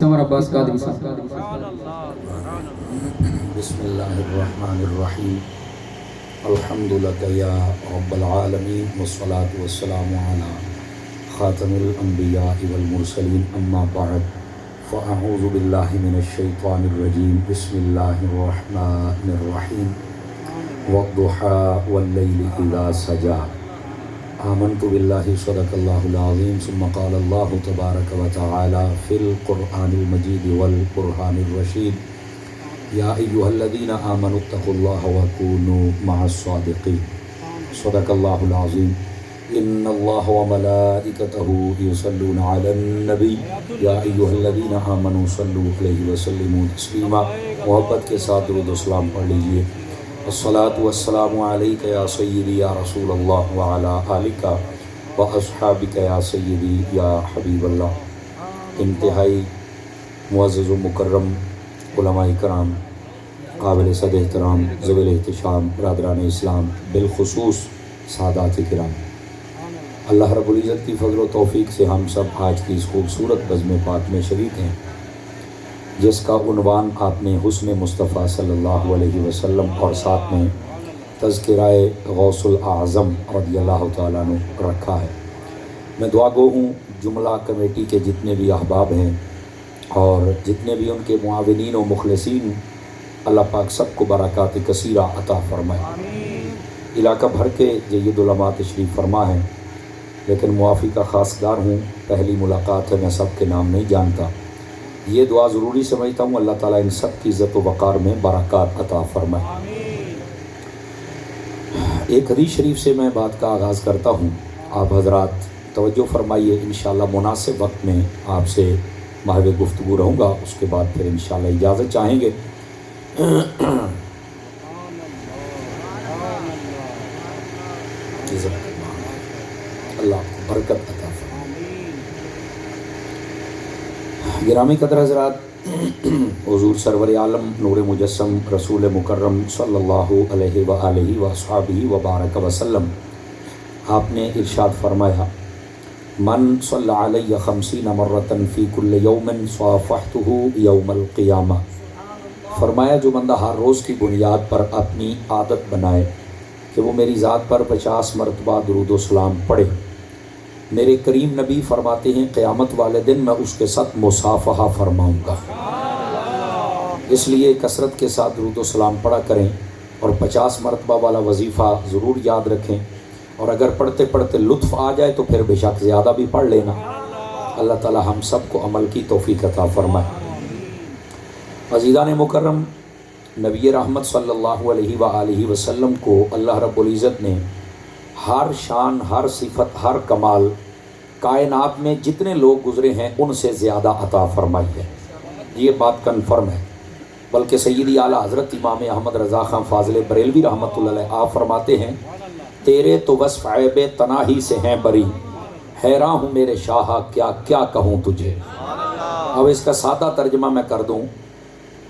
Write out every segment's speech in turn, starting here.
عمر عباس قادری صاحب. بسم اللہ الرحمن الرحیم الحمد لک یا رب العالمین والصلاة والسلام علی خاتم الانبیاء والمرسلین اما بعد فاعوذ باللہ من الشیطان الرجیم بسم اللہ الرحمن الرحیم والضحى واللیل اذا سجى آمنت باللہ صدق اللہ العظیم ثم قال اللہ تبارک و تعالی فی القرآن المجید والقرآن الرشید یا ایہا الذین آمنوا اتقوا اللہ وکونوا مع الصادقین صدق اللہ العظیم ان اللہ وملائکتہ یصلون علی النبی یا ایہا الذین آمنوا صلوا علیہ وسلموا تسلیما. محبت کے ساتھ درود و سلام پڑھ لیجئے. الصلاة والسلام علیک یا سیدی یا رسول اللہ وعلا آلک و اصحابک یا سیدی یا حبیب اللہ. انتہائی معزز و مکرم علماء کرام، قابل صد احترام، ذوی احتشام برادران اسلام، بالخصوص سادات کرام، اللہ رب العزت کی فضل و توفیق سے ہم سب آج کی اس خوبصورت بزم پاک میں شریک ہیں جس کا عنوان آپ نے حسن مصطفیٰ صلی اللہ علیہ وسلم اور ساتھ میں تذکرہ غوث الاعظم رضی اللہ تعالیٰ عنہ رکھا ہے. میں دعا گو ہوں جملہ کمیٹی کے جتنے بھی احباب ہیں اور جتنے بھی ان کے معاونین و مخلصین، اللہ پاک سب کو برکات کثیرہ عطا فرمائے. علاقہ بھر کے جید علماء تشریف فرما ہیں، لیکن معافی کا خاص دار ہوں، پہلی ملاقات ہے، میں سب کے نام نہیں جانتا. یہ دعا ضروری سمجھتا ہوں اللہ تعالیٰ ان سب کی عزت و وقار میں برکات عطا فرمائے. ایک حدیث شریف سے میں بات کا آغاز کرتا ہوں. آپ حضرات توجہ فرمائیے. انشاءاللہ مناسب وقت میں آپ سے محو گفتگو رہوں گا، اس کے بعد پھر انشاءاللہ اجازت چاہیں گے. اللہ کو برکت عطا فرمائے. گرامی قدر حضرات، حضور سرور عالم نور مجسم رسول مکرم صلی اللہ علیہ وآلہ وصحبہ وبارک وسلم، آپ نے ارشاد فرمایا من صلی علی 50 مرتن فی کل یوم صافحتہ یوم القیامہ. فرمایا جو بندہ ہر روز کی بنیاد پر اپنی عادت بنائے کہ وہ میری ذات پر 50 مرتبہ درود و سلام پڑھے، میرے کریم نبی فرماتے ہیں قیامت والے دن میں اس کے ساتھ مصافحہ فرماؤں گا. اس لیے کثرت کے ساتھ درود و سلام پڑھا کریں اور 50 مرتبہ والا وظیفہ ضرور یاد رکھیں، اور اگر پڑھتے پڑھتے لطف آ جائے تو پھر بے شک زیادہ بھی پڑھ لینا. اللہ تعالی ہم سب کو عمل کی توفیق عطا فرمائے. عزیزان مکرم، نبی رحمت صلی اللہ علیہ وآلہ وسلم کو اللہ رب العزت نے ہر شان، ہر صفت، ہر کمال کائنات میں جتنے لوگ گزرے ہیں ان سے زیادہ عطا فرمائی ہے. یہ بات کنفرم ہے. بلکہ سیدی اعلیٰ حضرت امام احمد رضا خان فاضل بریلوی رحمۃ اللہ علیہ آپ فرماتے ہیں تیرے تو وصف عیب تناہی سے ہیں بری، حیراں ہوں میرے شاہ کیا کیا کہوں تجھے. اب اس کا سادہ ترجمہ میں کر دوں.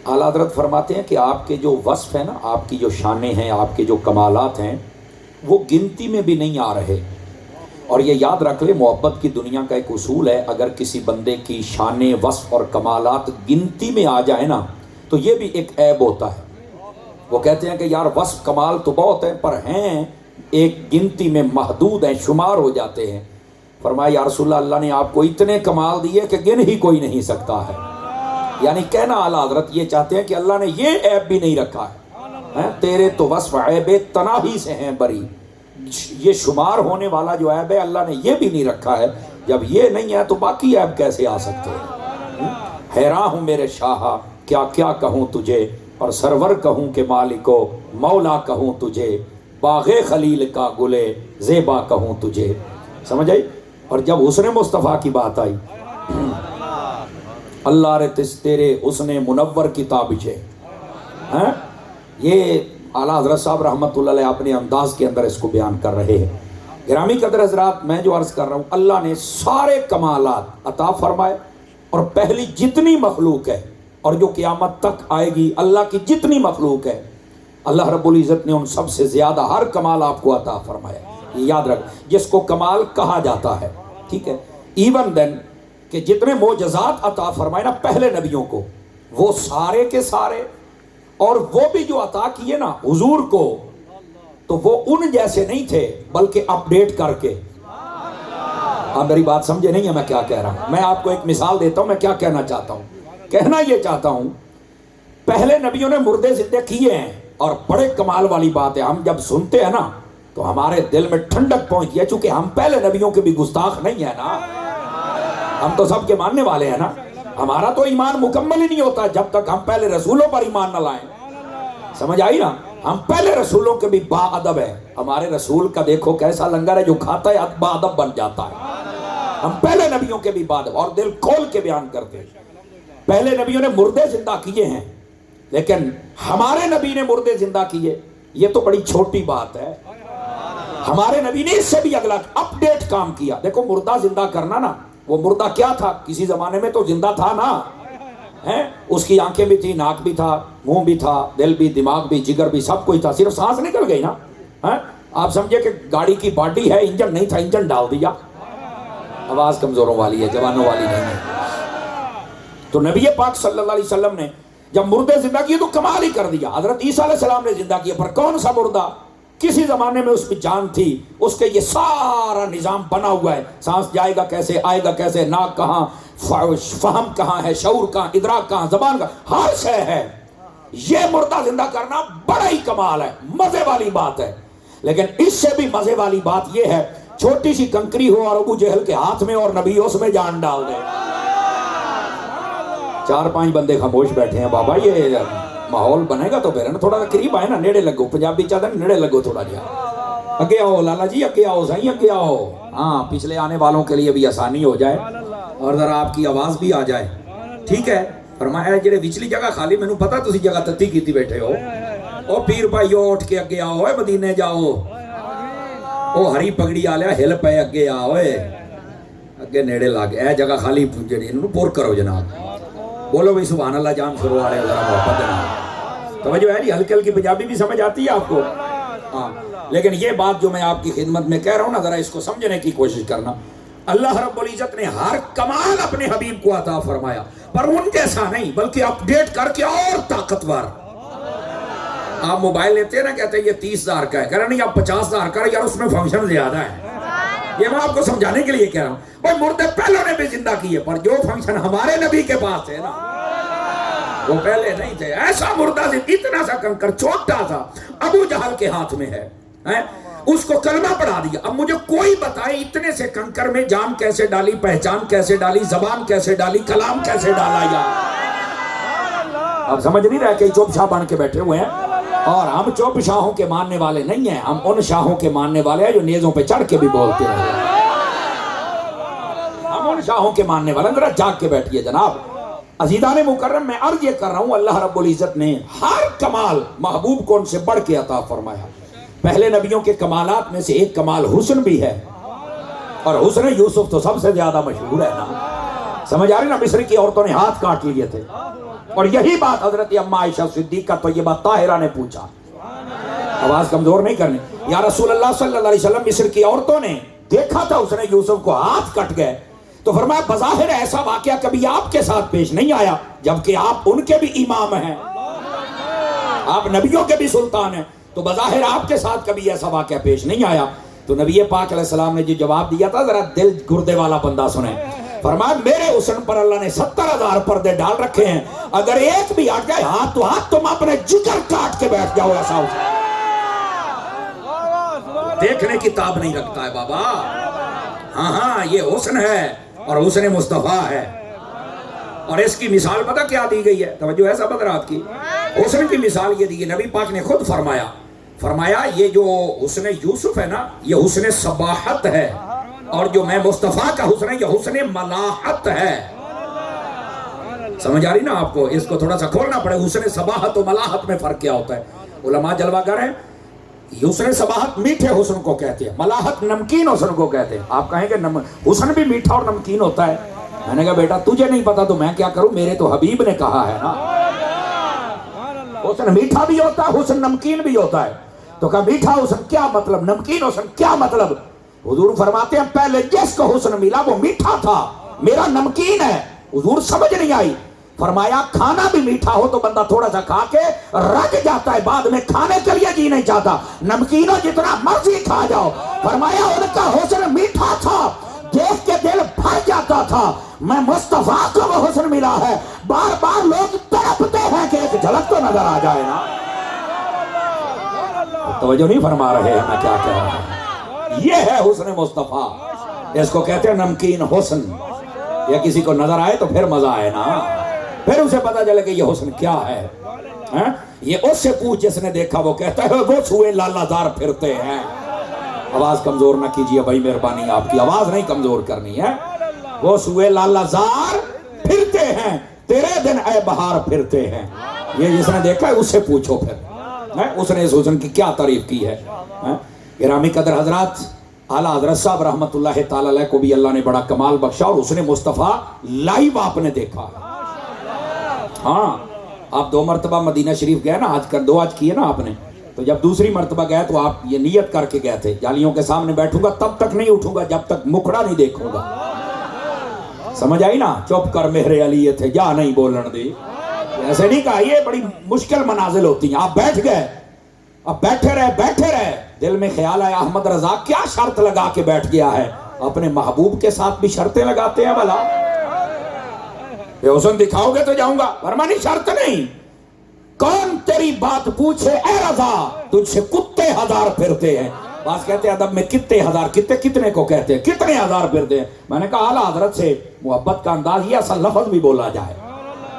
اعلیٰ حضرت فرماتے ہیں کہ آپ کے جو وصف ہیں نا، آپ کی جو شانیں ہیں، آپ کے جو کمالات ہیں، وہ گنتی میں بھی نہیں آ رہے. اور یہ یاد رکھ لے، محبت کی دنیا کا ایک اصول ہے، اگر کسی بندے کی شانیں، وصف اور کمالات گنتی میں آ جائے نا تو یہ بھی ایک عیب ہوتا ہے. وہ کہتے ہیں کہ یار وصف کمال تو بہت ہیں پر ہیں ایک گنتی میں محدود ہیں، شمار ہو جاتے ہیں. فرمایا یا رسول اللہ، اللہ نے آپ کو اتنے کمال دیے کہ گن ہی کوئی نہیں سکتا ہے. یعنی کہنا اعلیٰ حضرت یہ چاہتے ہیں کہ اللہ نے یہ عیب بھی نہیں رکھا ہے، تیرے تو وصف عیب تناہی سے ہیں بری. یہ شمار ہونے والا جو عیب ہے اللہ نے یہ بھی نہیں رکھا ہے. جب یہ نہیں ہے تو باقی عیب کیسے آ سکتے ہیں. حیراں ہوں میرے شاہ کیا کیا کہوں تجھے، اور سرور کہوں کہ مالکو مولا کہوں تجھے، باغ خلیل کا گلے زیبا کہوں تجھے. سمجھ آئی؟ اور جب حسن مصطفیٰ کی بات آئی، اللہ رے تیرے حسن منور کی تابش ہے. یہ اعلیٰ حضرت صاحب رحمۃ اللہ علیہ اپنے انداز کے اندر اس کو بیان کر رہے ہیں. گرامی قدر حضرات، میں جو عرض کر رہا ہوں، اللہ نے سارے کمالات عطا فرمائے، اور پہلی جتنی مخلوق ہے اور جو قیامت تک آئے گی اللہ کی جتنی مخلوق ہے، اللہ رب العزت نے ان سب سے زیادہ ہر کمال آپ کو عطا فرمایا. یہ یاد رکھ، جس کو کمال کہا جاتا ہے، ٹھیک ہے. ایون دین کہ جتنے معجزات عطا فرمائے نا پہلے نبیوں کو، وہ سارے کے سارے، اور وہ بھی جو عطا کیے نا حضور کو، تو وہ ان جیسے نہیں تھے بلکہ اپ ڈیٹ کر کے. آپ میری بات سمجھے نہیں ہے میں کیا کہہ رہا ہوں؟ میں آپ کو ایک مثال دیتا ہوں میں کیا کہنا چاہتا ہوں. کہنا یہ چاہتا ہوں پہلے نبیوں نے مردے زندہ کیے ہیں، اور بڑے کمال والی بات ہے، ہم جب سنتے ہیں نا تو ہمارے دل میں ٹھنڈک پہنچتی ہے، چونکہ ہم پہلے نبیوں کے بھی گستاخ نہیں ہیں نا، ہم تو سب کے ماننے والے ہیں نا. ہمارا تو ایمان مکمل ہی نہیں ہوتا جب تک ہم پہلے رسولوں پر ایمان نہ لائیں. سمجھ آئی نا؟ ہم پہلے رسولوں کے بھی با ادب ہے. ہمارے رسول کا دیکھو کیسا لنگر ہے، جو کھاتا ہے با ادب بن جاتا ہے. ہم پہلے نبیوں کے بھی با ادب اور دل کھول کے بیان کرتے ہیں. پہلے نبیوں نے مردے زندہ کیے ہیں، لیکن ہمارے نبی نے مردے زندہ کیے، یہ تو بڑی چھوٹی بات ہے. ہمارے نبی نے اس سے بھی اگلا اپ ڈیٹ کام کیا. دیکھو مردہ زندہ کرنا نا، وہ مردہ کیا تھا؟ کسی زمانے میں تو زندہ تھا نا، اس کی آنکھیں بھی تھی، ناک بھی تھا، منہ بھی تھا، دل بھی، دماغ بھی، جگر بھی، سب کچھ تھا، صرف سانس نکل گئی نا. آپ سمجھے کہ گاڑی کی باڈی ہے، انجن نہیں تھا، انجن ڈال دیا. آواز کمزوروں والی ہے، جوانوں والی نہیں ہے. تو نبی پاک صلی اللہ علیہ وسلم نے جب مردے زندہ کیے تو کمال ہی کر دیا. حضرت عیسیٰ علیہ السلام نے زندہ کیا، پر کون سا مردہ؟ کسی زمانے میں اس میں جان تھی، اس کے یہ سارا نظام بنا ہوا ہے، سانس جائے گا کیسے، آئے گا کیسے، ناک کہاں، فہم کہاں ہے، شعور کہاں، ادراک کہاں، زبان کہاں، ہر شے ہے. یہ مردہ زندہ کرنا بڑا ہی کمال ہے، مزے والی بات ہے. لیکن اس سے بھی مزے والی بات یہ ہے، چھوٹی سی کنکری ہو اور ابو جہل کے ہاتھ میں اور نبی اس میں جان ڈال دے. 4-5 بندے خاموش بیٹھے ہیں. بابا یہ ماحول بنے گا تو پھر نا تھوڑا قریب آئے نا، نیڑے لگو. پنجابی چاہتے ہیں نیڑے لگو تھوڑا جا. اگے آؤ لالا جی، اگے آؤ سائیں، اگے آؤ. ہاں پچھلے آنے والوں کے لیے بھی آسانی ہو جائے اور ذرا آپ کی آواز بھی آ جائے. ٹھیک ہے؟ فرمایا جڑے وچلی جگہ خالی، مینوں پتہ تسی جگہ تتی کیتی بیٹھے ہو. او پیر بھائیو اٹھ کے اگے آؤ، مدینے جاؤ. او ہری پگڑی والیا ہل پے اگے آؤ، اگے نیڑے لا کے. اے جگہ خالی جڑی انہوں پور کرو جناب. بولو بھائی سبحان اللہ، جان شروع آ رہے ذرا محبت دینا. توجہ ہے جی؟ ہلکی ہلکی پنجابی بھی سمجھ آتی ہے آپ کو؟ ہاں. لیکن یہ بات جو میں آپ کی خدمت میں کہہ رہا ہوں نا، ذرا اس کو سمجھنے کی کوشش کرنا. اللہ رب العزت نے ہر کمال اپنے حبیب کو عطا فرمایا، پر ان جیسا نہیں بلکہ اپ ڈیٹ کر کے اور طاقتور. آپ موبائل لیتے ہیں نا، کہتے ہیں یہ 30,000 کا ہے، کہہ رہے نہیں آپ 50,000 کا ہے، یار اس میں فنکشن زیادہ ہے. یہ میں آپ کو سمجھانے کے لیے کہہ رہا ہوں. بھائی مردے پہلوں نے بھی زندہ کیے، پر جو فنکشن ہمارے نبی کے پاس ہے نا وہ پہلے نہیں تھے. ایسا مردہ اتنا سا کنکر چھوٹا سا ابو جہل کے ہاتھ میں ہے، اس کو کلمہ پڑھا دیا. اب مجھے کوئی بتائے اتنے سے کنکر میں جان کیسے ڈالی، پہچان کیسے ڈالی، زبان کیسے ڈالی، کلام کیسے ڈالا. یا اب سمجھ نہیں رہے کہ چوپ شاہ بن کے بیٹھے ہوئے ہیں. اور ہم چوپ شاہوں کے ماننے والے نہیں ہیں، ہم ان شاہوں کے ماننے والے ہیں جو نیزوں پہ چڑھ کے بھی بولتے ہیں. ہم ان شاہوں کے ماننے والے. ذرا جاگ کے بیٹھیے جناب. عزیزان مکرم، میں عرض یہ کر رہا ہوں، اللہ رب العزت نے ہر کمال محبوب کو ان سے بڑھ کے عطا فرمایا. پہلے نبیوں کے کمالات میں سے ایک کمال حسن بھی ہے، اور حسن یوسف تو سب سے زیادہ مشہور ہے نا. سمجھ آ رہی نا؟ مصر کی عورتوں نے ہاتھ کاٹ لیے تھے، اور یہی بات حضرت اما عائشہ صدیقہ طیبہ طاہرہ نے پوچھا. آواز کمزور نہیں کرنی. یا رسول اللہ صلی اللہ علیہ وسلم، مصر کی عورتوں نے دیکھا تھا حسن یوسف کو، ہاتھ کٹ گئے. تو فرمایا بظاہر ایسا واقعہ کبھی آپ کے ساتھ پیش نہیں آیا، جبکہ آپ ان کے بھی امام ہیں، آپ نبیوں کے بھی سلطان ہیں، تو بظاہر آپ کے ساتھ کبھی ایسا واقعہ پیش نہیں آیا. تو نبی پاک علیہ السلام نے جو جواب دیا تھا، ذرا دل گردے والا بندہ سنیں. فرمایا میرے حسن پر اللہ نے 70,000 پردے ڈال رکھے ہیں، اگر ایک بھی ہٹ جائے ہاتھ تو ہاتھ، تم اپنے جگر کاٹ کے بیٹھ جاؤ. ایسا دیکھنے کی تاب نہیں رکھتا ہے بابا. ہاں یہ حسن ہے، اور حسن مصطفیٰ ہے. اور اس کی مثال پتہ کیا دی گئی ہے؟ توجہ ہے سب حضرات کی. حسن کی مثال یہ دی گئی، نبی پاک نے خود فرمایا یہ جو حسن یوسف ہے نا، یہ حسن صباحت ہے، اور جو میں مصطفیٰ کا حسن ہے یہ حسن ملاحت ہے. سمجھ آ رہی نا آپ کو؟ اس کو تھوڑا سا کھولنا پڑے. حسن صباحت و ملاحت میں فرق کیا ہوتا ہے؟ علماء جلوہ گر ہیں. حسن صباحت میٹھے حسن کو کہتے ہیں، ملاحت نمکین حسن کو کہتے ہیں. آپ کہیں کہ حسن بھی میٹھا اور نمکین ہوتا ہے. میں نے کہا بیٹا تجھے نہیں پتا تو میں کیا کروں، میرے تو حبیب نے کہا ہے نا. حسن میٹھا بھی ہوتا ہے، حسن نمکین بھی ہوتا ہے. تو کہا میٹھا حسن کیا مطلب، نمکین حسن کیا مطلب؟ حضور فرماتے ہیں پہلے جس کو حسن ملا وہ میٹھا تھا، میرا نمکین ہے. حضور سمجھ نہیں آئی. فرمایا کھانا بھی میٹھا ہو تو بندہ تھوڑا سا کھا کے رج جاتا ہے, بعد میں کھانے کے لیے جی نہیں چاہتا. نمکینوں جتنا مرضی کھا جاؤ. فرمایا ان کا حسن میٹھا تھا, دیکھ کے دل بھر جاتا تھا. میں مصطفیٰ کو وہ حسن ملا ہے, بار بار لوگ تڑپتے ہیں کہ ایک جھلک تو نظر آ جائے نا. توجہ نہیں فرما رہے ہیں میں کیا کہہ رہا ہوں. یہ ہے حسن مصطفیٰ, اس کو کہتے ہیں نمکین حسن. یا کسی کو نظر آئے تو پھر مزہ آئے نا, پھر اسے پتا چلے کہ یہ حسن کیا ہے. یہ اس سے پوچھ جس نے دیکھا, وہ کہتا ہے وہ سوئے لالا زار پھرتے ہیں. آواز کمزور نہ کیجیے بھائی, مہربانی آپ کی آواز نہیں کمزور کرنی ہے. وہ سوئے لالا زار پھرتے ہیں, تیرے دن اے بہار پھرتے ہیں. یہ جس نے دیکھا ہے اس سے پوچھو پھر اس نے اس حسن کی کیا تعریف کی ہے. گرامی قدر حضرات, اعلیٰ حضرت صاحب رحمت اللہ تعالی علیہ کو بھی اللہ نے بڑا کمال بخشا, اور اس نے مصطفیٰ لائیو آپ نے دیکھا. ہاں, آپ 2 مرتبہ مدینہ شریف گئے نا, آج کر 2 آج کیے نا آپ نے, تو جب دوسری مرتبہ گئے تو آپ یہ نیت کر کے گئے تھے, جالیوں کے سامنے بیٹھوں گا تب تک نہیں اٹھوں گا جب تک مکھڑا نہیں دیکھوں گا. سمجھ آئی نا, چپ کر میرے علی تھے جا نہیں بولن دی. ایسے نہیں کہا, یہ بڑی مشکل منازل ہوتی ہیں. آپ بیٹھ گئے, اب بیٹھے رہے, دل میں خیال آیا احمد رضا کیا شرط لگا کے بیٹھ گیا ہے. اپنے محبوب کے ساتھ بھی شرطیں لگاتے ہیں بھلا. یہ حسن دکھاؤ گے تو جاؤں گا, فرمانی شرط نہیں. کون تیری بات پوچھے اے رضا, تجھ سے کتے 1000 پھرتے ہیں. بعض کہتے ہیں ادب میں کتے 1000, کتے کتنے کو کہتے ہیں, کتنے 1000 پھرتے ہیں. میں نے کہا اعلیٰ حضرت سے محبت کا انداز یہ اصل لفظ بھی بولا جائے.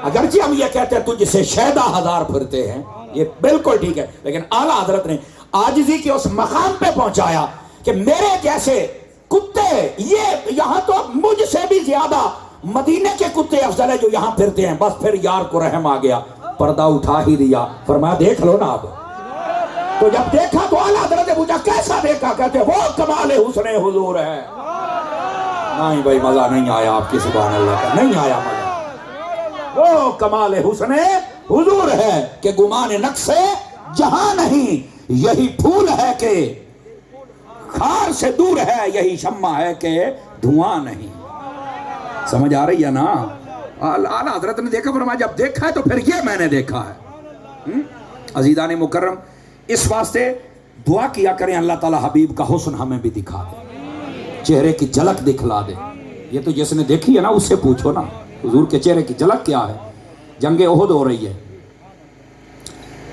اگرچہ ہم یہ کہتے ہیں تجھ سے شیدہ 1000 پھرتے ہیں, یہ بالکل ٹھیک ہے, لیکن اعلیٰ حضرت نے عاجزی کے اس مقام پہ پہنچایا کہ میرے جیسے کتے, یہ یہاں تو مجھ سے بھی زیادہ مدینے کے کتے افضل ہے جو یہاں پھرتے ہیں. بس پھر یار کو رحم آ گیا, پردہ اٹھا ہی دیا, فرمایا دیکھ لو نا. اب تو جب دیکھا تو اعلیٰ حضرت نے پوچھا کیسا دیکھا, کہتے وہ کمال حسن حضور ہے. نہیں بھائی مزہ نہیں آیا آپ کی, سبحان اللہ کا نہیں آیا مزہ. وہ کمال حسن حضور ہے کہ گمان نقص جہاں نہیں, یہی پھول ہے کہ خار سے دور ہے, یہی شمع ہے کہ دھواں نہیں. سمجھ آ رہی ہے نا. اعلیٰ حضرت نے دیکھا, فرمایا جب دیکھا ہے تو پھر یہ میں نے دیکھا ہے. عزیزان مکرم, اس واسطے دعا کیا کریں اللہ تعالیٰ حبیب کا حسن ہمیں بھی دکھا دے, چہرے کی جھلک دکھلا دے. یہ تو جس نے دیکھی ہے نا اس سے پوچھو نا, حضور کے چہرے کی جھلک کیا ہے. جنگ احد ہو رہی ہے,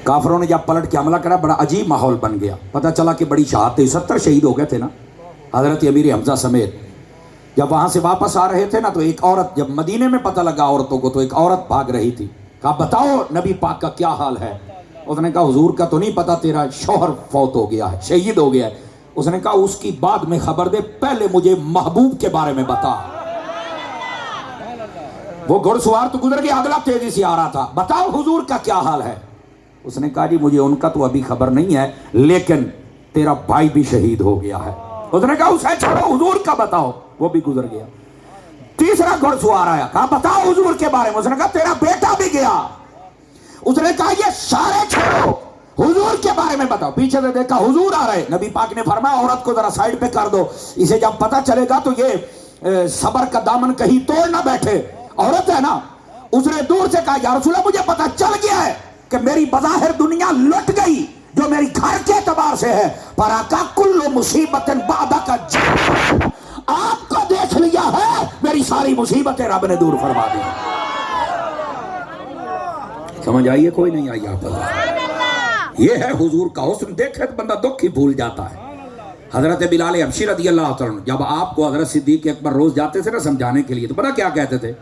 کافروں نے جب پلٹ کے حملہ کرا بڑا عجیب ماحول بن گیا. پتہ چلا کہ بڑی شہادت, 70 شہید ہو گئے تھے نا حضرت امیر حمزہ سمیت. جب وہاں سے واپس آ رہے تھے نا تو ایک عورت, جب مدینے میں پتہ لگا عورتوں کو, تو ایک عورت بھاگ رہی تھی. کہا بتاؤ نبی پاک کا کیا حال ہے. اس نے کہا حضور کا تو نہیں پتا, تیرا شوہر فوت ہو گیا ہے, شہید ہو گیا ہے. اس نے کہا اس کی بعد میں خبر دے, پہلے مجھے محبوب کے بارے میں بتا. وہ گھڑ سوار تو گزر گیا, اگلا تیزی سے آ رہا تھا, بتاؤ حضور کا کیا حال ہے. اس نے کہا جی مجھے ان کا تو ابھی خبر نہیں ہے, لیکن تیرا بھائی بھی شہید ہو گیا ہے. اس نے کہا اسے چھوڑو, حضور کا بتاؤ. وہ بھی گزر گیا. تیسرا گھڑ سوار آیا, کہا بتاؤ حضور کے بارے میں. اس نے کہا تیرا بیٹا بھی گیا. اس نے کہا یہ سارے چھوڑو, حضور کے بارے میں بتاؤ. پیچھے سے دیکھا حضور آ رہے, نبی پاک نے فرمایا عورت کو ذرا سائیڈ پہ کر دو, اسے جب پتہ چلے گا تو یہ صبر کا دامن کہیں توڑ نہ بیٹھے. عورت ہے نا. اس نے دور سے کہا یا رسول اللہ مجھے پتہ چل گیا ہے کہ میری بظاہر دنیا لٹ گئی جو میری گھر کے اعتبار سے ہے, پر آقا کل مصیبت بعدک جا, آپ کو دیکھ لیا ہے, میری ساری مصیبتیں رب نے دور فرما دی. سمجھ آئیے کوئی نہیں آئی آپ بتا. یہ ہے حضور کا حسن, دیکھے تو بندہ دکھ ہی بھول جاتا ہے. حضرت بلال حبشی رضی اللہ عنہ, جب آپ کو حضرت صدیق اکبر روز جاتے تھے نا سمجھانے کے لیے, تو پتہ کیا کہتے تھے,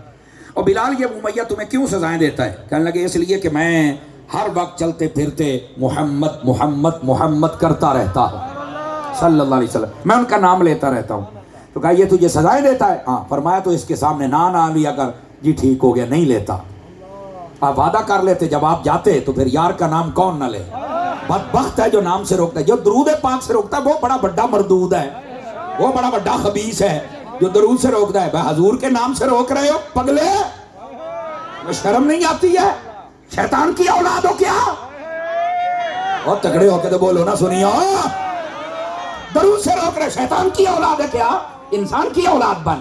اور بلال یہ امیہ تمہیں کیوں سزائیں دیتا ہے. کہنے لگے اس لیے کہ میں ہر وقت چلتے پھرتے محمد محمد محمد کرتا رہتا ہوں صلی اللہ علیہ وسلم, میں ان کا نام لیتا رہتا ہوں. تو کہا یہ تجھے سزائیں دیتا ہے. ہاں. فرمایا تو اس کے سامنے نہ لیا کر. جی ٹھیک ہو گیا, نہیں لیتا. آپ وعدہ کر لیتے جب آپ جاتے تو پھر یار کا نام کون نہ لے. بدبخت ہے جو نام سے روکتا ہے. جو درود پاک سے روکتا ہے وہ بڑا بڑا مردود ہے, وہ بڑا بڑا خبیث ہے جو درود سے روکتا ہے. بھائی حضور کے نام سے روک رہے ہو پگلے, شرم نہیں آتی ہے؟ شیطان کی اولاد ہو کیا؟ اور تکڑے ہو کے تو بولو نا, سنیو, درود سے روک رہے, شیطان کی اولاد ہے کیا؟ انسان کی اولاد بن.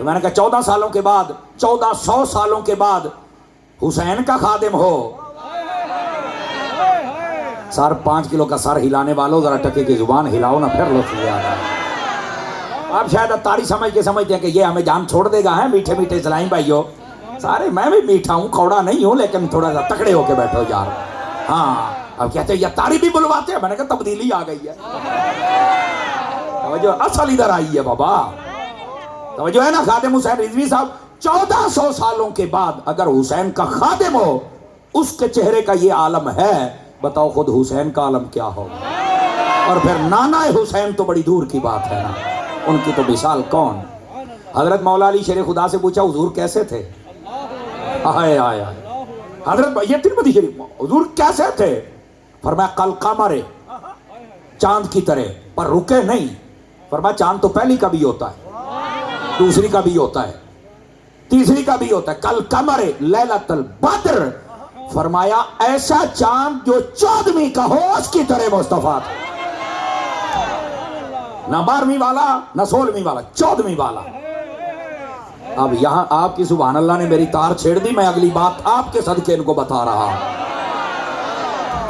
تو میں نے کہا 14 سالوں کے بعد، 1400 سالوں کے بعد حسین کا خادم ہو؟ سر 5 کلو کا سر ہلانے والوں ذرا ٹکے کی زبان ہلاؤ نا، پھر لطف لے آتا ہے۔ آپ شاید اتاری سمجھتے ہیں کہ یہ ہمیں جان چھوڑ دے گا، ہے میٹھے میٹھے اسلامی بھائیو سارے، میں بھی میٹھا ہوں، کھوڑا نہیں ہوں، لیکن تھوڑا سا تکڑے ہو کے بیٹھو یار۔ ہاں اب کہتے ہیں اتاری بھی بلواتے ہیں، میں نے کہا تبدیلی آ گئی ہے، توجہ اصل ادھر آئی ہے بابا، توجہ ہے نا۔ خادم حسین رضوی صاحب 1400 سالوں کے بعد اگر حسین کا خادم ہو، اس کے چہرے کا یہ عالم ہے، بتاؤ خود حسین کا عالم کیا ہوگا؟ اور پھر نانا حسین تو بڑی دور کی بات ہے نا، ان کی تو مثال کون۔ حضرت مولا علی شیر خدا سے پوچھا حضور کیسے تھے؟ آئے آئے آئے حضرت یہ ترمذی شریف، حضور کیسے تھے؟ فرمایا کل قمر، چاند کی طرح، پر رکے نہیں۔ فرمایا چاند تو پہلی کا بھی ہوتا ہے، دوسری کا بھی ہوتا ہے، تیسری کا بھی ہوتا ہے، کل قمر لیلۃ البدر۔ فرمایا ایسا چاند جو 14ویں کا ہو اس کی طرح مصطفیٰ تھا، نہ 12ویں والا نہ 16ویں والا، 14ویں والا۔ اب یہاں آپ کی سبحان اللہ نے میری تار چھیڑ دی، میں اگلی بات آپ کے صدقے ان کو بتا رہا ہوں۔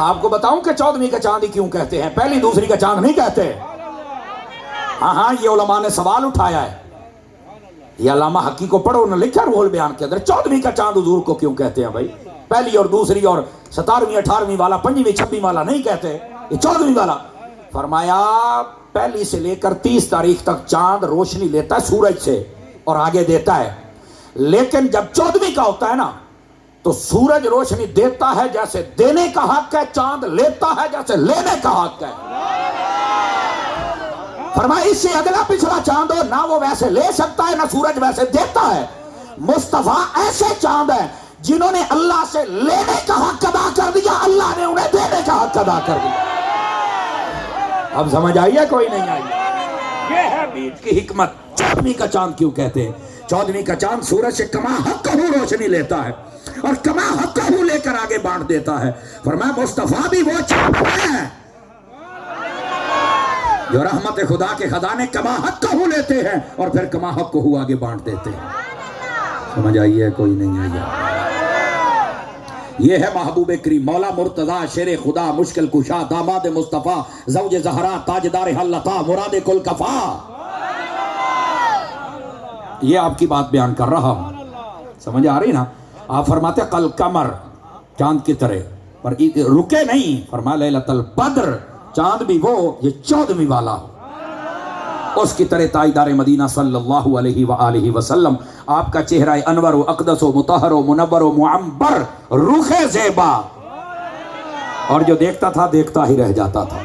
آپ کو بتاؤں کہ 14ویں کا چاند ہی کیوں کہتے ہیں، پہلی دوسری کا چاند نہیں کہتے۔ ہاں یہ علماء نے سوال اٹھایا ہے، یہ علامہ حقی کو پڑھو، انہوں نے لکھا روح البیان کے اندر 14ویں کا چاند حضور کو کیوں کہتے ہیں بھائی؟ پہلی اور دوسری اور 17ویں 18ویں والا 5ویں 26ویں والا نہیں کہتے، یہ 14ویں والا۔ فرمایا پہلی سے لے کر 30 تاریخ تک چاند روشنی لیتا ہے سورج سے اور آگے دیتا ہے، لیکن جب 14ویں کا ہوتا ہے نا تو سورج روشنی دیتا ہے جیسے دینے کا حق ہے، چاند لیتا ہے جیسے لینے کا حق ہے۔ فرمایا اس سے اگلا پچھلا چاند ہو نہ وہ ویسے لے سکتا ہے نہ سورج ویسے دیتا ہے۔ مصطفیٰ ایسے چاند ہیں جنہوں نے اللہ سے لینے کا حق ادا کر دیا، اللہ نے انہیں دینے کا حق ادا کر دیا۔ اب سمجھ آئی ہے کوئی نہیں آئی؟ یہ ہے بیت کی حکمت۔ 14ویں کا چاند کیوں کہتے ہیں؟ 14ویں کا چاند سورج سے کما حقہ روشنی لیتا ہے اور کما حقہ لے کر آگے بانٹ دیتا ہے۔ فرمایا مصطفیٰ بھی وہ چاند ہے جو رحمت خدا کے خزانے کما حقہ لیتے ہیں اور پھر کما حقہ آگے بانٹ دیتے ہیں۔ سمجھ آئی ہے کوئی نہیں آئی؟ یہ ہے محبوب کریم مولا مرتضیٰ شیر خدا مشکل کشا داماد مصطفیٰ زوج زہرا تاجدار حلتا مراد کل کفا۔ یہ آپ کی بات بیان کر رہا ہوں، سمجھ آ رہی نا؟ آپ فرماتے کل قمر چاند کی طرح، پر رکے نہیں۔ فرمایا لیلۃ البدر چاند بھی وہ یہ 14ویں والا اس کی طرح تاجدار مدینہ صلی اللہ علیہ وآلہ وسلم، آپ کا چہرہ انور و اقدس و مطہر و منور و معمبر، رخ زیبا، اور جو دیکھتا تھا دیکھتا ہی رہ جاتا تھا۔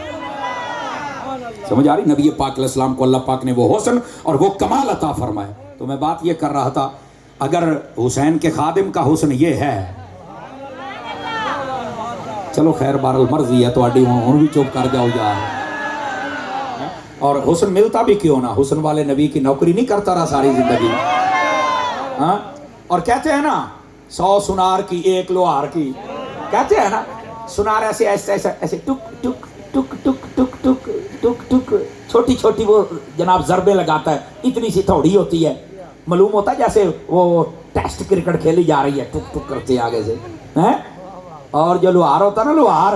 سمجھ آ رہی؟ نبی پاک علیہ السلام کو اللہ پاک نے وہ حسن اور وہ کمال عطا فرمائے۔ تو میں بات یہ کر رہا تھا، اگر حسین کے خادم کا حسن یہ ہے، چلو خیر بہر المرضی ہے تو اڈی ہوں بھی چپ کر جاؤ یار۔ اور حسن ملتا بھی کیوں نہ، حسن والے نبی کی نوکری نہیں کرتا رہا ساری زندگی؟ ہاں، اور کہتے ہیں نا 100 سنار کی 1 لوہار کی، کہتے ہیں نا سنار ایسے ایسے ایسے ایسے ٹک ٹک ٹک ٹک ٹک ٹک ٹک ٹک چھوٹی چھوٹی وہ جناب ضربے لگاتا ہے، اتنی سی تھوڑی ہوتی ہے، معلوم ہوتا ہے جیسے وہ ٹیسٹ کرکٹ کھیلی جا رہی ہے، ٹک ٹک کرتے آگے سے ہیں۔ اور جو لوہار ہوتا ہے نا، لوہار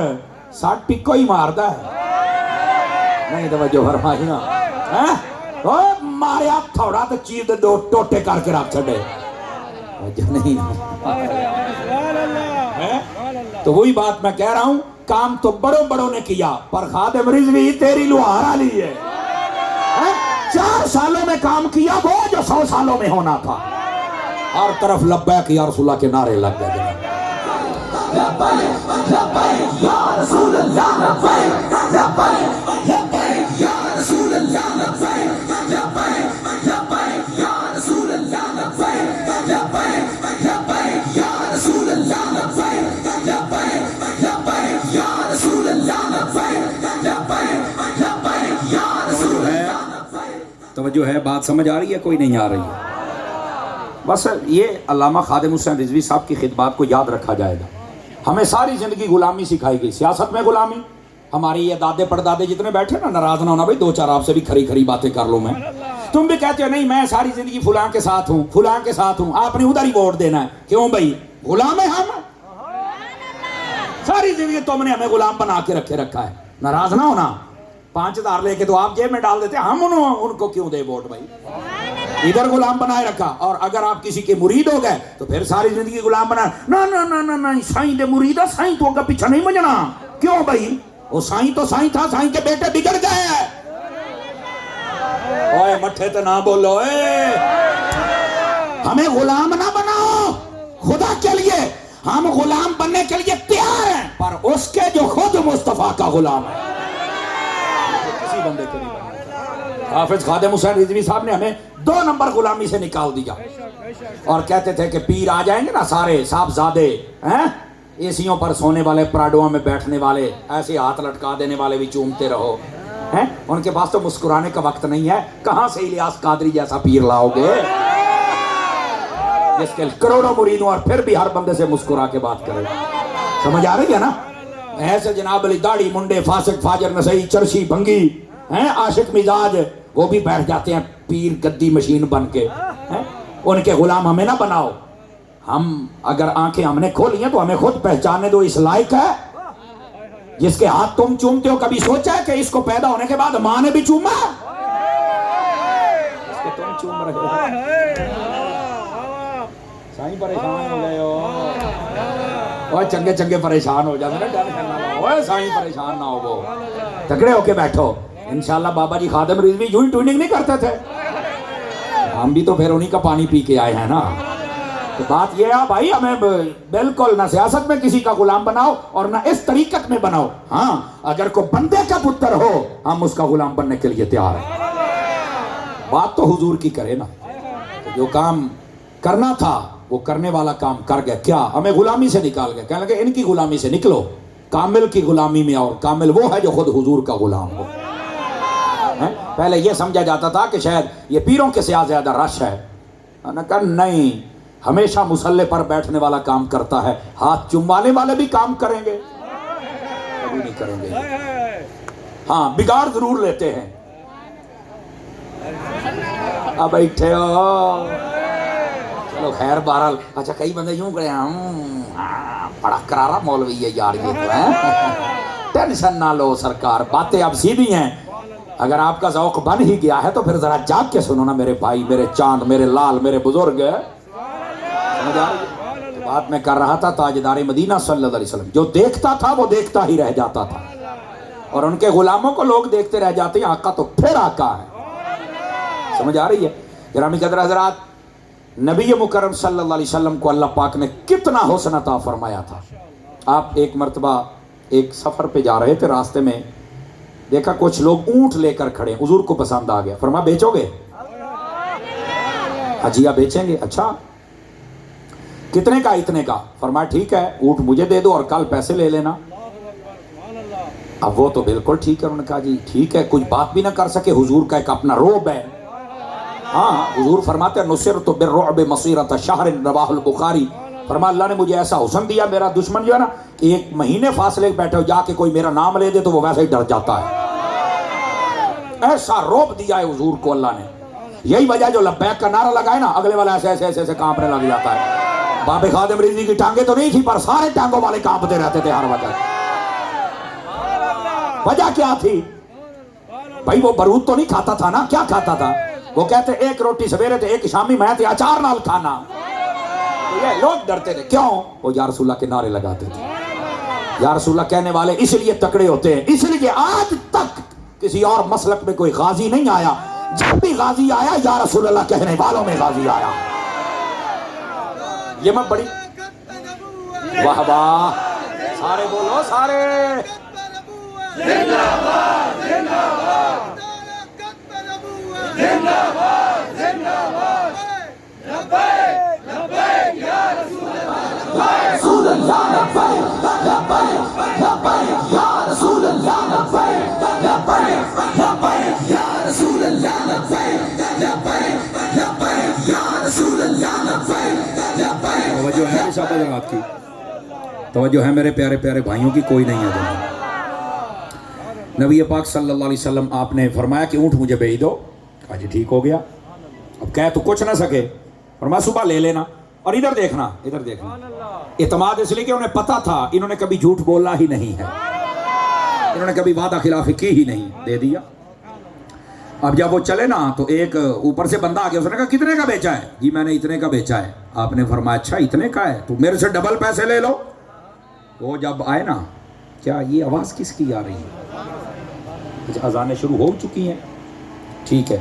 60 ٹکو ہی مارتا ہے، نہیں توجہ فرمائی نا، ماریا تھوڑا تو چیز 2 ٹوٹے کر کے رکھ چھڑے، نہیں۔ تو وہی بات میں کہہ رہا ہوں، کام تو بڑوں بڑوں نے کیا، پر خادم رضوی تیری لوہارا لی ہے۔ 4 سالوں میں کام کیا وہ جو 100 سالوں میں ہونا تھا۔ ہر طرف لبیک یا رسول اللہ کے نعرے لگ گئے۔ لبیک لبیک یا رسول اللہ، لبیک لبیک لبیک یا رسول اللہ، لبیک لبیک لبیک یا رسول اللہ، لبیک لبیک لبیک یا رسول اللہ، لبیک لبیک لبیک یا رسول اللہ، لبیک لبیک لبیک یا رسول اللہ۔ توجہ ہے، بات سمجھ آ رہی ہے کوئی نہیں آ رہی ہے؟ بس یہ علامہ خادم حسین رضوی صاحب کی خدمات کو یاد رکھا جائے گا۔ ہمیں ساری زندگی غلامی سکھائی گئی، سیاست میں غلامی۔ ہماری یہ دادے پردادے جتنے بیٹھے نا، ناراض نہ ہونا بھائی، 2 4 آپ سے بھی کھری کھری باتیں کر لوں میں۔ تم بھی کہتے ہو نہیں میں ساری زندگی فلاں کے ساتھ ہوں، فلاں کے ساتھ ہوں، آپ نے ادھر ہی ووٹ دینا ہے. کیوں بھائی؟ غلام ہے ہم. ساری زندگی تم نے ہمیں غلام بنا کے رکھا ہے. ناراض نہ ہونا. 5,000 لے کے تو آپ جیب میں ڈال دیتے، ہم ان کو کیوں دے ووٹ بھائی؟ ادھر غلام بنائے رکھا. اور اگر آپ کسی کے مرید ہو گئے تو پھر ساری زندگی غلام بنائے. نہ سائیں دے مرید سائیں تو اگا پیچھا نہیں بجنا. کیوں بھائی؟ وہ سائیں تو سائیں تھا، سائیں کے بیٹے بگڑ گئے ہیں. اوے مٹھے تے نہ بولو. ہمیں غلام نہ بناؤ خدا کے لیے. ہم غلام بننے کے لیے تیار ہیں، پر اس کے جو خود مصطفیٰ کا غلام ہے. کسی بندے کو نہیں بنانا. حافظ خادم حسین رضوی صاحب نے ہمیں 2 نمبر غلامی سے نکال دیا، اور کہتے تھے کہ پیر آ جائیں گے نا سارے صاحبزادے، اے سیوں پر سونے والے، پراڈوں میں بیٹھنے والے، ایسے ہاتھ لٹکا دینے والے بھی چومتے رہو. ان کے پاس تو مسکرانے کا وقت نہیں ہے. کہاں سے الیاس قادری جیسا پیر لاؤ گے جس کے کروڑوں مرید ہوں اور پھر بھی ہر بندے سے مسکرا کے بات کرے؟ سمجھ آ رہی ہے نا؟ ایسے جناب علی داڑھی منڈے، فاسق فاجر نسائی، چرسی بھنگی، عاشق مزاج، وہ بھی بیٹھ جاتے ہیں پیر گدی مشین بن کے. ان کے غلام ہمیں نہ بناؤ. ہم اگر آنکھیں ہم نے کھولی ہیں تو ہمیں خود پہچاننے دو اس لائق ہے. جس کے ہاتھ تم چومتے ہو، کبھی سوچا ہے کہ اس کو پیدا ہونے کے بعد ماں نے بھی چوما؟ اس کے تم چوم رہے ہو. سائیں پریشان ہو گئے ہو. اور چنگے چنگے پریشان ہو جاتے نا. سائیں پریشان نہ ہو، وہ تکڑے ہو کے بیٹھو. انشاءاللہ بابا جی خادم رضوی یوں ہی ٹوننگ نہیں کرتے تھے. ہم بھی تو پھر انہی کا پانی پی کے آئے ہیں نا. تو بات یہ ہے بھائی، ہمیں بالکل نہ سیاست میں کسی کا غلام بناؤ اور نہ اس طریقت میں بناؤ. ہاں اگر کوئی بندے کا پتر ہو ہم اس کا غلام بننے کے لیے تیار ہیں. بات تو حضور کی کرے نا. جو کام کرنا تھا وہ کرنے والا کام کر گئے. کیا ہمیں غلامی سے نکال گئے؟ کہنے لگے ان کی غلامی سے نکلو، کامل کی غلامی میں آؤ. کامل وہ ہے جو خود حضور کا غلام ہو. پہلے یہ سمجھا جاتا تھا کہ شاید یہ پیروں کے سیاہ زیادہ رش ہے. کہا نہیں، ہمیشہ مسلح پر بیٹھنے والا کام کرتا ہے، ہاتھ چموانے والے بھی کام کریں گے؟ کبھی نہیں کریں گے. ہاں بگاڑ ضرور لیتے ہیں. اب بیٹھے ہو چلو خیر بہرحال. اچھا کئی بندے یوں کرے بڑا کرارا مولوی ہے یار یہ تو ہے. ٹینشن نہ لو سرکار، باتیں اب سیدھی ہیں. اگر آپ کا ذوق بن ہی گیا ہے تو پھر ذرا جاگ کے سنو نا میرے بھائی، میرے چاند، میرے لال، میرے بزرگ. سمجھ آ رہی ہے بات میں کر رہا تھا؟ تاجدار مدینہ صلی اللہ علیہ وسلم جو دیکھتا تھا وہ دیکھتا ہی رہ جاتا تھا، اور ان کے غلاموں کو لوگ دیکھتے رہ جاتے ہیں. آقا تو پھر آقا ہے. سمجھ آ رہی ہے؟ گرامی قدر حضرات، نبی مکرم صلی اللہ علیہ وسلم کو اللہ پاک نے کتنا حسن عطا فرمایا تھا. آپ ایک مرتبہ ایک سفر پہ جا رہے تھے، راستے میں دیکھا کچھ لوگ اونٹ لے کر کھڑے. حضور کو پسند آ گیا. فرمایا بیچو گے؟ حجیہ بیچیں گے. اچھا کتنے کا؟ اتنے کا. فرمایا ٹھیک ہے اونٹ مجھے دے دو اور کل پیسے لے لینا. اب وہ تو بالکل ٹھیک ہے. انہوں نے کہا جی ٹھیک ہے. کچھ بات بھی نہ کر سکے. حضور کا ایک اپنا روب ہے. ہاں حضور فرماتے ہیں نصرت بالرعب مسیرۃ شہر، رواہ البخاری. فرمایا اللہ نے مجھے ایسا حسن دیا، میرا دشمن جو ہے نا 1 مہینے فاصلے بیٹھے ہو، جا کے کوئی میرا نام لے دے تو وہ ویسے ہی ڈر جاتا ہے. ایسا روب دیا ہے حضور کو اللہ نے. یہی وجہ جو لبیک کا نعرہ لگائے نا اگلے والا ایسے ایسے ایسے کانپنے لگ جاتا ہے. باب خادم رضوی کی ٹانگیں تو نہیں تھی پر سارے ٹانگوں والے کانپتے رہتے تھے ہر وقت. وجہ کیا تھی بھائی؟ وہ برود تو نہیں کھاتا تھا نا. کیا کھاتا تھا؟ وہ کہتے 1 روٹی سویرے تھے، 1 شامی میں تھے، اچار نال کھانا. یہ لوگ ڈرتے تھے. کیوں؟ وہ یا رسول اللہ کے نعرے لگاتے تھے. یا رسول اللہ کہنے والے اس لیے تکڑے ہوتے ہیں، اس لیے آج تک کسی اور مسلک میں کوئی غازی نہیں آیا. جب بھی غازی آیا یا رسول اللہ کہنے والوں میں غازی آیا. یہ میں بڑی واہ واہ سارے بولو سارے زندہ باد زندہ باد زندہ باد زندہ باد لبیک لبیک یا رسول اللہ رسول اللہ لبیک لبیک لبیک یا رسول اللہ لبیک لبیک لبیک یا رسول اللہ لبیک لبیک لبیک یا رسول اللہ لبیک لبیک. توجہ ہے صاحب حضرات کی؟ توجہ ہے میرے پیارے پیارے بھائیوں کی؟ کوئی نہیں ہے جناب. نبی پاک صلی اللہ علیہ وسلم آپ نے فرمایا کہ اونٹ مجھے بھیج دو. کہا جی ٹھیک ہو گیا. اب کہہ تو کچھ نہ سکے فرمایا صبح لے لینا. اور ادھر دیکھنا ادھر دیکھنا, اعتماد اس لیے کہ انہیں پتا تھا انہوں نے کبھی جھوٹ بولا ہی نہیں ہے, انہوں نے کبھی وعدہ خلافی کی ہی نہیں, دے دیا. اب جب وہ چلے نا تو ایک اوپر سے بندہ آ گیا, اس نے کہا کتنے کا بیچا ہے؟ جی میں نے اتنے کا بیچا ہے. آپ نے فرمایا اچھا اتنے کا ہے تو میرے سے ڈبل پیسے لے لو. وہ جب آئے نا, کیا یہ آواز کس کی آ رہی ہے؟ اذانیں شروع ہو چکی ہیں, ٹھیک ہے.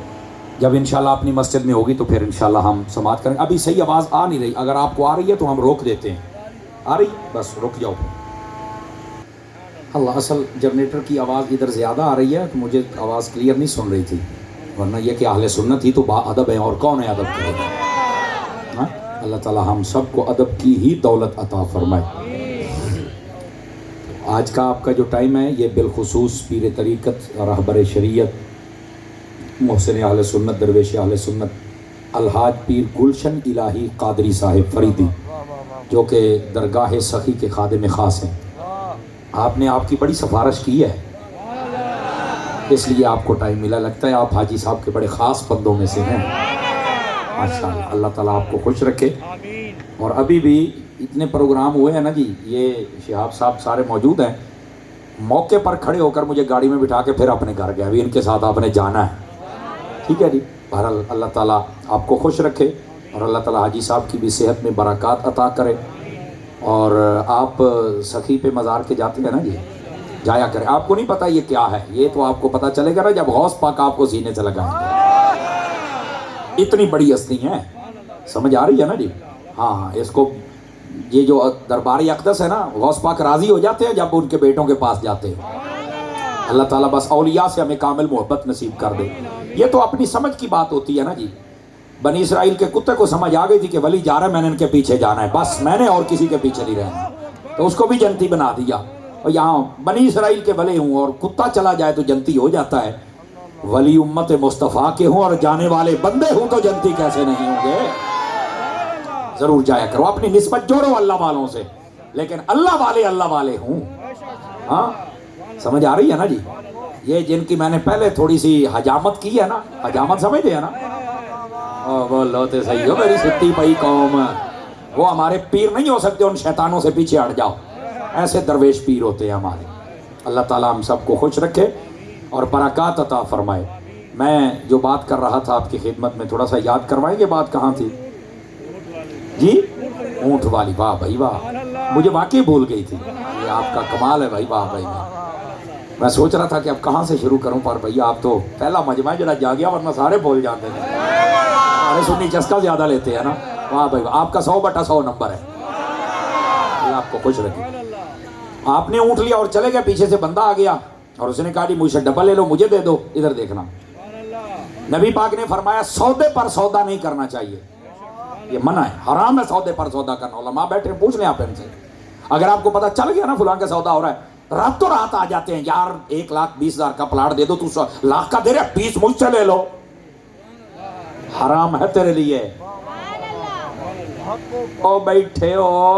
جب انشاءاللہ اپنی مسجد میں ہوگی تو پھر انشاءاللہ ہم سماعت کریں. ابھی صحیح آواز آ نہیں رہی, اگر آپ کو آ رہی ہے تو ہم روک دیتے ہیں. آ رہی بس رک جاؤ. اللہ, اصل جنریٹر کی آواز ادھر زیادہ آ رہی ہے تو مجھے آواز کلیئر نہیں سن رہی تھی, ورنہ یہ کہ اہل سنت ہی تو با ادب ہیں, اور کون ہے ادب کرے گا؟ اللہ تعالی ہم سب کو ادب کی ہی دولت عطا فرمائے. آج کا آپ کا جو ٹائم ہے یہ بالخصوص پیر طریقت, رہبر شریعت, محسن اہل سنت, درویش اہل سنت الحاج پیر گلشن الہی قادری صاحب فریدی, جو کہ درگاہ سخی کے خادم خاص ہیں. آپ نے آپ کی بڑی سفارش کی ہے, اس لیے آپ کو ٹائم ملا. لگتا ہے آپ حاجی صاحب کے بڑے خاص بندوں میں سے ہیں. ماشاءاللہ, اللہ تعالیٰ آپ کو خوش رکھے. اور ابھی بھی اتنے پروگرام ہوئے ہیں نا جی, یہ شہاب صاحب سارے موجود ہیں. موقع پر کھڑے ہو کر مجھے گاڑی میں بٹھا کے پھر اپنے گھر گئے, ابھی ان کے ساتھ آپ نے جانا ہے. ٹھیک ہے جی. بہرحال اللہ تعالیٰ آپ کو خوش رکھے, اور اللہ تعالیٰ حاجی صاحب کی بھی صحت میں برکات عطا کرے. اور آپ سخی پہ مزار کے جاتے ہیں نا جی, جایا کریں. آپ کو نہیں پتہ یہ کیا ہے, یہ تو آپ کو پتہ چلے گا نا جب غوث پاک آپ کو سینے سے لگائیں گے. اتنی بڑی ہستی ہیں, سمجھ آ رہی ہے نا جی. ہاں, اس کو یہ جو دربار اقدس ہے نا, غوث پاک راضی ہو جاتے ہیں جب ان کے بیٹوں کے پاس جاتے ہیں. اللہ تعالیٰ بس اولیاء سے ہمیں کامل محبت نصیب کر دے. یہ تو اپنی سمجھ کی بات ہوتی ہے نا جی. بنی اسرائیل کے کتے کو سمجھ آ گئی تھی کہ ولی جا رہا ہے, میں نے ان کے پیچھے جانا ہے, بس میں نے اور کسی کے پیچھے نہیں رہنا, تو اس کو بھی جنتی بنا دیا. اور یہاں بنی اسرائیل کے ولی ہوں اور کتا چلا جائے تو جنتی ہو جاتا ہے. ولی امت مصطفیٰ کے ہوں اور جانے والے بندے ہوں تو جنتی کیسے نہیں ہوں گے؟ ضرور جایا کرو, اپنی نسبت جوڑو اللہ والوں سے, لیکن اللہ والے ہوں. ہاں, سمجھ آ رہی ہے نا جی. یہ جن کی میں نے پہلے تھوڑی سی حجامت کی ہے نا, حجامت سمجھتے ہیں نا, وہ لوتے صحیح ہو میری ستی پئی قوم, وہ ہمارے پیر نہیں ہو سکتے, ان شیطانوں سے پیچھے ہٹ جاؤ. ایسے درویش پیر ہوتے ہیں ہمارے. اللہ تعالیٰ ہم سب کو خوش رکھے اور برکات عطا فرمائے. میں جو بات کر رہا تھا آپ کی خدمت میں, تھوڑا سا یاد کروائیں گے بات کہاں تھی جی؟ اونٹ والی. واہ بھائی واہ, مجھے واقعی بھول گئی تھی. یہ آپ کا کمال ہے بھائی, واہ بھائی واہ. میں سوچ رہا تھا کہ اب کہاں سے شروع کروں, پر بھیا آپ تو پہلا مجمع جڑا جا گیا, ورنہ سارے بول جاتے ہیں. سارے سنی چسکا زیادہ لیتے ہیں نا. واہ بھائی, آپ کا 100/100 نمبر ہے. اللہ آپ کو خوش رکھے. آپ نے اونٹ لیا اور چلے گئے, پیچھے سے بندہ آ گیا اور اس نے کہا جی مجھ سے ڈبل لے لو, مجھے دے دو. ادھر دیکھنا, نبی پاک نے فرمایا سودے پر سودا نہیں کرنا چاہیے, یہ منع ہے, حرام ہے سودے پر سودا کرنا. علماء بیٹھے پوچھ لیں آپ ان سے. اگر آپ کو پتا چل گیا نا فلاں کا سودا ہو رہا ہے, راتوں رات آ جاتے ہیں, یار 1,20,000 کا پلاٹ دے دو, تو 1,00,000 کا دے رہے, 20 مجھ سے لے لو. حرام ہے تیرے لیے. او بیٹھے ہو